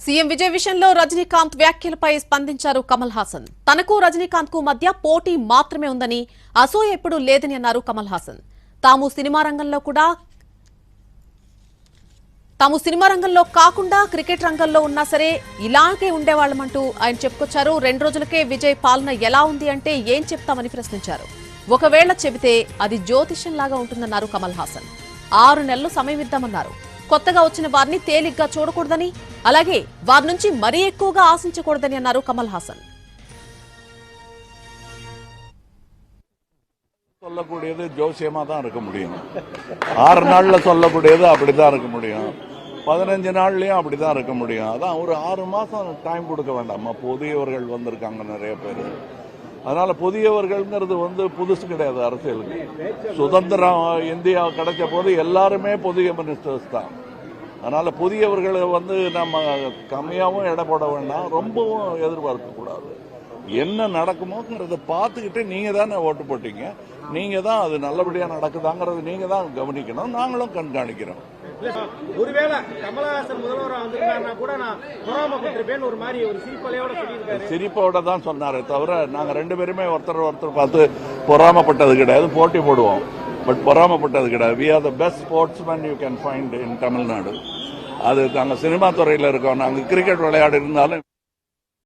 CM Vijay విషయంలో రజనీకాంత్ వ్యాఖ్యలపై స్పందించారు కమల్ హాసన్. తనకు రజనీకాంత్ కు మధ్య పోటీ మాత్రమే ఉందని, అసూయ ఎప్పుడూ లేదని అన్నారు కమల్ హాసన్. తాము సినిమా రంగంలో కాకుండా క్రికెట్ రంగంలో ఉన్నా సరే ఇలాగే ఉండేవాళ్లమంటూ ఆయన చెప్పుకొచ్చారు. 2 రోజులకే విజయ్ పాలన ఎలా ఉంది అంటే ఏం చెప్తామని ప్రశ్నించారు. ఒకవేళ చెబితే అది జ్యోతిష్యంలాగా ఉంటుందన్నారు కమల్ హాసన్. 6 నెలలు సమయం ఇద్దామన్నారు. కొత్తగా వచ్చిన వారిని తేలిగ్గా చూడకూడదని, అలాగే వారి నుంచి మరీ ఎక్కువగా ఆశించకూడదని అన్నారు కమల్ హాసన్. சொல்லக்கூடியது ஜோசியமா தான் இருக்க முடியும். 6 நாள்ல சொல்லக்கூடியது அப்படிதான் இருக்க முடியும். 15 நாள்லயும் அப்படிதான் இருக்க முடியும். அதான் ஒரு 6 மாசம் டைம் கொடுக்க வேண்டாமா? புதியவர்கள் வந்திருக்காங்க நிறைய பேர். அதனால புதியவர்கள்ங்கிறது புதுசு கிடையாது அரசியலுக்கு. சுதந்திரம் இந்தியா கிடைச்ச போது எல்லாருமே புதிய மினிஸ்டர்ஸ் தான். அதனால புதியவர்களை நம்ம கம்மியாகவும் எடை போட வேண்டாம், ரொம்பவும் எதிர்பார்க்க கூடாது. என்ன நடக்குமோங்கிறத பார்த்துக்கிட்டு நீங்க தானே ஓட்டு போட்டீங்க, நீங்க தான் அது நல்லபடியா நடக்குதாங்கிறது நீங்க தான் கவனிக்கணும், நாங்களும் கண்காணிக்கிறோம். ஒருவேளை கமலஹாசன் முதல்வராக வந்திருந்தாருன்னா கூட நான் பொறாமப்பட்டிருப்பேன் ஒரு மாதிரி ஒரு சிரிப்பலையோட சொல்லியிருக்காரு. சிரிப்போட தான் சொன்னாரே தவிர நாங்க 2 பேருமே ஒருத்தர் பார்த்து பொறாமப்பட்டது கிடையாது. போட்டி போடுவோம், பட் பொறாமப்பட்டது கிடையாது. We are the best sportsman you can find in Tamil Nadu. அது நாங்கள் சினிமா துறையில் இருக்கோம், நாங்கள் கிரிக்கெட் விளையாடு இருந்தாலும்